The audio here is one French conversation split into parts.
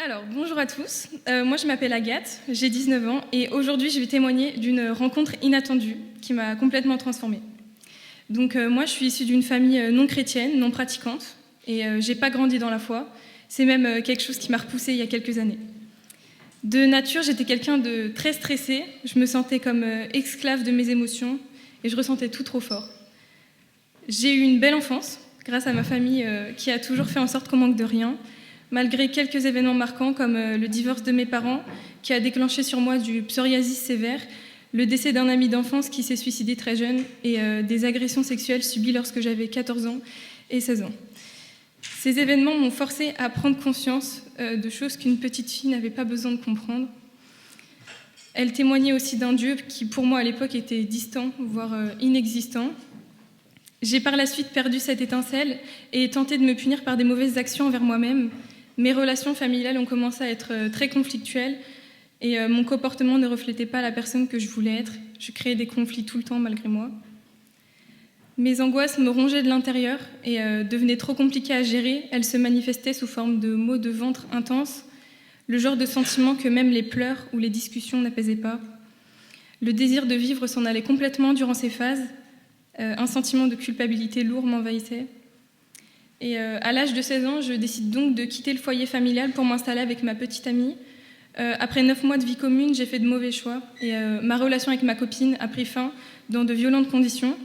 Alors, bonjour à tous. Moi, je m'appelle Agathe, j'ai 19 ans et aujourd'hui, je vais témoigner d'une rencontre inattendue qui m'a complètement transformée. Donc, moi, je suis issue d'une famille non chrétienne, non pratiquante et j'ai pas grandi dans la foi. C'est même quelque chose qui m'a repoussée il y a quelques années. De nature, j'étais quelqu'un de très stressé. Je me sentais comme esclave de mes émotions et je ressentais tout trop fort. J'ai eu une belle enfance grâce à ma famille qui a toujours fait en sorte qu'on manque de rien, malgré quelques événements marquants comme le divorce de mes parents qui a déclenché sur moi du psoriasis sévère, le décès d'un ami d'enfance qui s'est suicidé très jeune et des agressions sexuelles subies lorsque j'avais 14 ans et 16 ans. Ces événements m'ont forcé à prendre conscience de choses qu'une petite fille n'avait pas besoin de comprendre. Elle témoignait aussi d'un Dieu qui, pour moi, à l'époque, était distant, voire inexistant. J'ai par la suite perdu cette étincelle et tenté de me punir par des mauvaises actions envers moi-même. Mes relations familiales ont commencé à être très conflictuelles et mon comportement ne reflétait pas la personne que je voulais être. Je créais des conflits tout le temps malgré moi. Mes angoisses me rongeaient de l'intérieur et devenaient trop compliquées à gérer. Elles se manifestaient sous forme de maux de ventre intenses, le genre de sentiment que même les pleurs ou les discussions n'apaisaient pas. Le désir de vivre s'en allait complètement durant ces phases. Un sentiment de culpabilité lourd m'envahissait. Et à l'âge de 16 ans, je décide donc de quitter le foyer familial pour m'installer avec ma petite amie. Après 9 mois de vie commune, j'ai fait de mauvais choix et ma relation avec ma copine a pris fin dans de violentes conditions.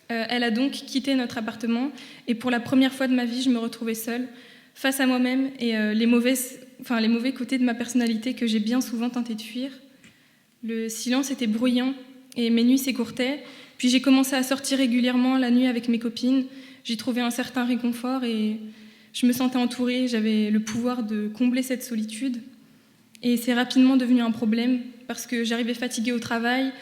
Elle a donc quitté notre appartement et pour la première fois de ma vie, je me retrouvais seule, face à moi-même et les mauvais côtés de ma personnalité que j'ai bien souvent tenté de fuir. Le silence était bruyant et mes nuits s'écourtaient. Puis j'ai commencé à sortir régulièrement la nuit avec mes copines. J'y trouvais un certain réconfort et je me sentais entourée. J'avais le pouvoir de combler cette solitude. Et c'est rapidement devenu un problème parce que j'arrivais fatiguée au travail.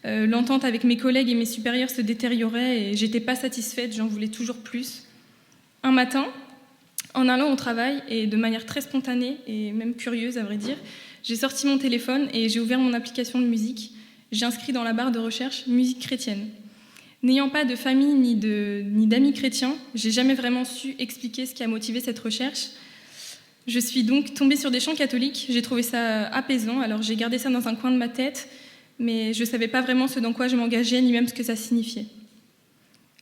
L'entente avec mes collègues et mes supérieurs se détériorait et j'étais pas satisfaite, j'en voulais toujours plus. Un matin, en allant au travail et de manière très spontanée et même curieuse à vrai dire, j'ai sorti mon téléphone et j'ai ouvert mon application de musique. J'ai inscrit dans la barre de recherche « musique chrétienne ». N'ayant pas de famille ni d'amis chrétiens, j'ai jamais vraiment su expliquer ce qui a motivé cette recherche. Je suis donc tombée sur des chants catholiques, j'ai trouvé ça apaisant, alors j'ai gardé ça dans un coin de ma tête, mais je ne savais pas vraiment ce dans quoi je m'engageais, ni même ce que ça signifiait.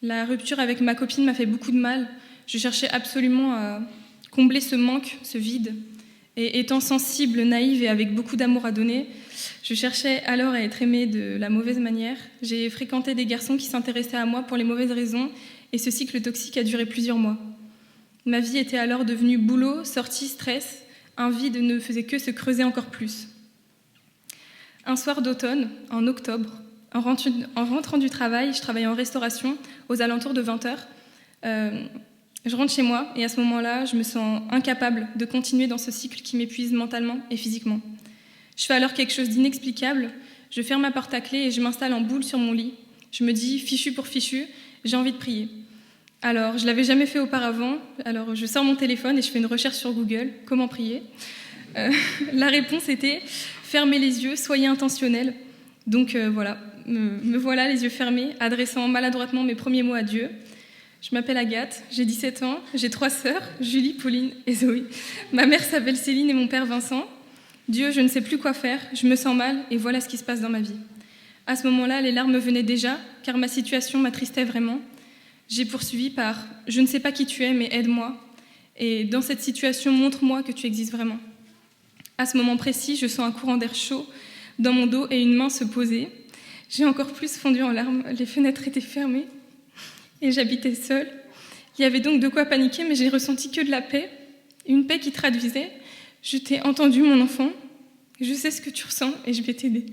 La rupture avec ma copine m'a fait beaucoup de mal, je cherchais absolument à combler ce manque, ce vide. Et étant sensible, naïve et avec beaucoup d'amour à donner, je cherchais alors à être aimée de la mauvaise manière. J'ai fréquenté des garçons qui s'intéressaient à moi pour les mauvaises raisons et ce cycle toxique a duré plusieurs mois. Ma vie était alors devenue boulot, sortie, stress. Un vide ne faisait que se creuser encore plus. Un soir d'automne, en octobre, en rentrant du travail, je travaillais en restauration aux alentours de 20h. Je rentre chez moi et à ce moment-là, je me sens incapable de continuer dans ce cycle qui m'épuise mentalement et physiquement. Je fais alors quelque chose d'inexplicable, je ferme ma porte à clé et je m'installe en boule sur mon lit. Je me dis, fichu pour fichu, j'ai envie de prier. Alors, je ne l'avais jamais fait auparavant, alors je sors mon téléphone et je fais une recherche sur Google, comment prier. La réponse était, fermez les yeux, soyez intentionnel. Donc voilà, me voilà les yeux fermés, adressant maladroitement mes premiers mots à Dieu. Je m'appelle Agathe, j'ai 17 ans, j'ai 3 sœurs, Julie, Pauline et Zoé. Ma mère s'appelle Céline et mon père Vincent. Dieu, je ne sais plus quoi faire, je me sens mal et voilà ce qui se passe dans ma vie. À ce moment-là, les larmes venaient déjà, car ma situation m'attristait vraiment. J'ai poursuivi par « Je ne sais pas qui tu es, mais aide-moi. Et dans cette situation, montre-moi que tu existes vraiment. » À ce moment précis, je sens un courant d'air chaud dans mon dos et une main se poser. J'ai encore plus fondu en larmes, les fenêtres étaient fermées. Et j'habitais seule. Il y avait donc de quoi paniquer, mais j'ai ressenti que de la paix, une paix qui traduisait « Je t'ai entendu, mon enfant, je sais ce que tu ressens et je vais t'aider. »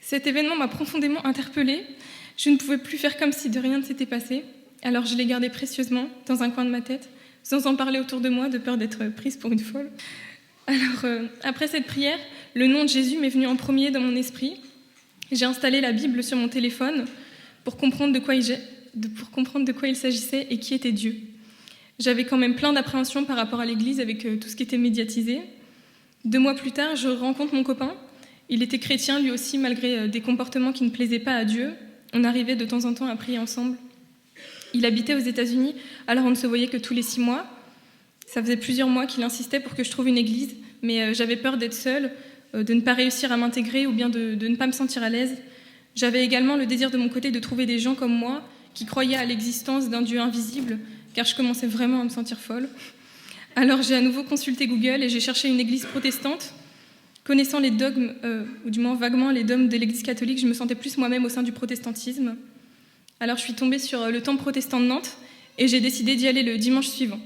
Cet événement m'a profondément interpellée. Je ne pouvais plus faire comme si de rien ne s'était passé, alors je l'ai gardé précieusement dans un coin de ma tête, sans en parler autour de moi, de peur d'être prise pour une folle. Alors, après cette prière, le nom de Jésus m'est venu en premier dans mon esprit. J'ai installé la Bible sur mon téléphone, pour comprendre de quoi il s'agissait et qui était Dieu. J'avais quand même plein d'appréhensions par rapport à l'Église avec tout ce qui était médiatisé. 2 mois plus tard, je rencontre mon copain. Il était chrétien lui aussi, malgré des comportements qui ne plaisaient pas à Dieu. On arrivait de temps en temps à prier ensemble. Il habitait aux États-Unis, alors on ne se voyait que tous les 6 mois. Ça faisait plusieurs mois qu'il insistait pour que je trouve une église, mais j'avais peur d'être seule, de ne pas réussir à m'intégrer ou bien de ne pas me sentir à l'aise. J'avais également le désir de mon côté de trouver des gens comme moi qui croyaient à l'existence d'un Dieu invisible, car je commençais vraiment à me sentir folle. Alors j'ai à nouveau consulté Google et j'ai cherché une église protestante. Connaissant les dogmes, ou du moins vaguement les dogmes de l'église catholique, je me sentais plus moi-même au sein du protestantisme. Alors je suis tombée sur le temple protestant de Nantes et j'ai décidé d'y aller le dimanche suivant.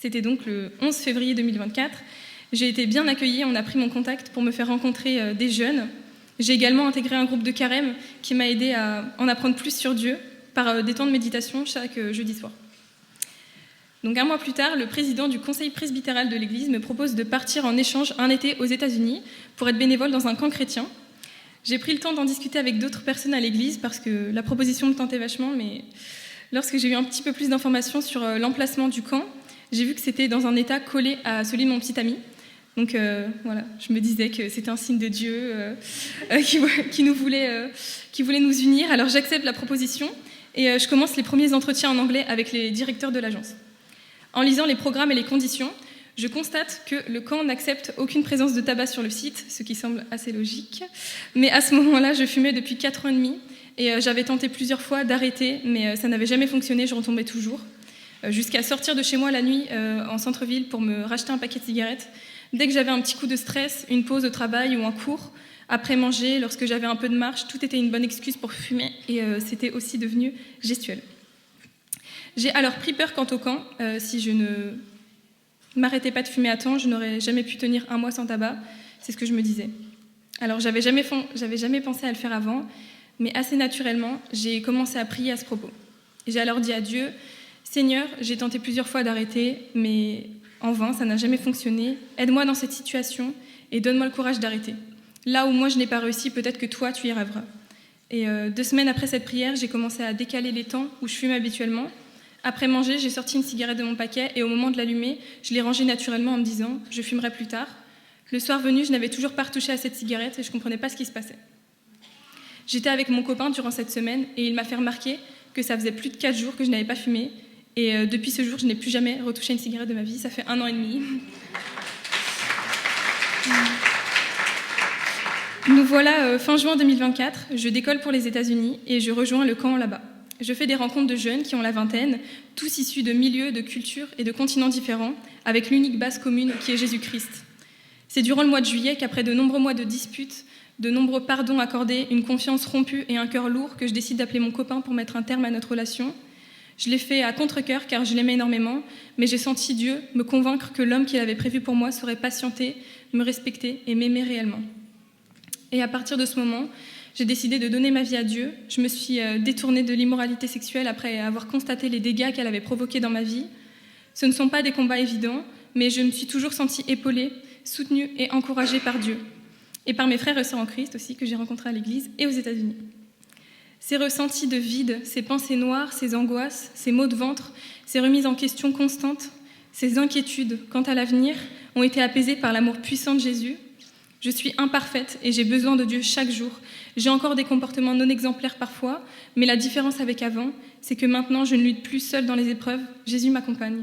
C'était donc le 11 février 2024. J'ai été bien accueillie, on a pris mon contact pour me faire rencontrer des jeunes. J'ai également intégré un groupe de carême qui m'a aidée à en apprendre plus sur Dieu par des temps de méditation chaque jeudi soir. Donc un mois plus tard, le président du conseil presbytéral de l'église me propose de partir en échange un été aux États-Unis pour être bénévole dans un camp chrétien. J'ai pris le temps d'en discuter avec d'autres personnes à l'église parce que la proposition me tentait vachement, mais lorsque j'ai eu un petit peu plus d'informations sur l'emplacement du camp, j'ai vu que c'était dans un état collé à celui de mon petit ami. Donc voilà, je me disais que c'était un signe de Dieu qui voulait nous unir. Alors j'accepte la proposition et je commence les premiers entretiens en anglais avec les directeurs de l'agence. En lisant les programmes et les conditions, je constate que le camp n'accepte aucune présence de tabac sur le site, ce qui semble assez logique. Mais à ce moment-là, je fumais depuis 4 ans et demi et j'avais tenté plusieurs fois d'arrêter, mais ça n'avait jamais fonctionné, je retombais toujours. Jusqu'à sortir de chez moi la nuit en centre-ville pour me racheter un paquet de cigarettes. Dès que j'avais un petit coup de stress, une pause au travail ou un cours, après manger, lorsque j'avais un peu de marche, tout était une bonne excuse pour fumer et c'était aussi devenu gestuel. J'ai alors pris peur quant au camp. Si je ne m'arrêtais pas de fumer à temps, je n'aurais jamais pu tenir un mois sans tabac. C'est ce que je me disais. Alors, j'avais jamais pensé à le faire avant, mais assez naturellement, j'ai commencé à prier à ce propos. J'ai alors dit à Dieu, « Seigneur, j'ai tenté plusieurs fois d'arrêter, mais en vain, ça n'a jamais fonctionné. Aide-moi dans cette situation et donne-moi le courage d'arrêter. Là où moi, je n'ai pas réussi, peut-être que toi, tu y arriveras. » Et 2 semaines après cette prière, j'ai commencé à décaler les temps où je fumais habituellement. Après manger, j'ai sorti une cigarette de mon paquet et au moment de l'allumer, je l'ai rangée naturellement en me disant « je fumerai plus tard ». Le soir venu, je n'avais toujours pas retouché à cette cigarette et je ne comprenais pas ce qui se passait. J'étais avec mon copain durant cette semaine et il m'a fait remarquer que ça faisait plus de 4 jours que je n'avais pas fumé et depuis ce jour, je n'ai plus jamais retouché une cigarette de ma vie. Ça fait 1 an et demi. Nous voilà fin juin 2024, je décolle pour les États-Unis et je rejoins le camp là-bas. Je fais des rencontres de jeunes qui ont la vingtaine, tous issus de milieux, de cultures et de continents différents, avec l'unique base commune qui est Jésus-Christ. C'est durant le mois de juillet qu'après de nombreux mois de disputes, de nombreux pardons accordés, une confiance rompue et un cœur lourd, que je décide d'appeler mon copain pour mettre un terme à notre relation. Je l'ai fait à contre-cœur car je l'aimais énormément, mais j'ai senti Dieu me convaincre que l'homme qu'il avait prévu pour moi saurait patienter, me respecter et m'aimer réellement. Et à partir de ce moment, j'ai décidé de donner ma vie à Dieu. Je me suis détournée de l'immoralité sexuelle après avoir constaté les dégâts qu'elle avait provoqués dans ma vie. Ce ne sont pas des combats évidents, mais je me suis toujours sentie épaulée, soutenue et encouragée par Dieu. Et par mes frères et sœurs en Christ aussi, que j'ai rencontrés à l'église et aux États-Unis. Ces ressentis de vide, ces pensées noires, ces angoisses, ces maux de ventre, ces remises en question constantes, ces inquiétudes quant à l'avenir ont été apaisées par l'amour puissant de Jésus. Je suis imparfaite et j'ai besoin de Dieu chaque jour. J'ai encore des comportements non exemplaires parfois, mais la différence avec avant, c'est que maintenant je ne lutte plus seule dans les épreuves. Jésus m'accompagne.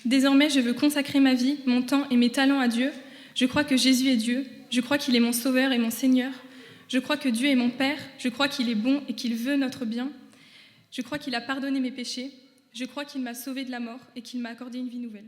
Désormais, je veux consacrer ma vie, mon temps et mes talents à Dieu. Je crois que Jésus est Dieu. Je crois qu'il est mon Sauveur et mon Seigneur. Je crois que Dieu est mon Père. Je crois qu'il est bon et qu'il veut notre bien. Je crois qu'il a pardonné mes péchés. Je crois qu'il m'a sauvée de la mort et qu'il m'a accordé une vie nouvelle.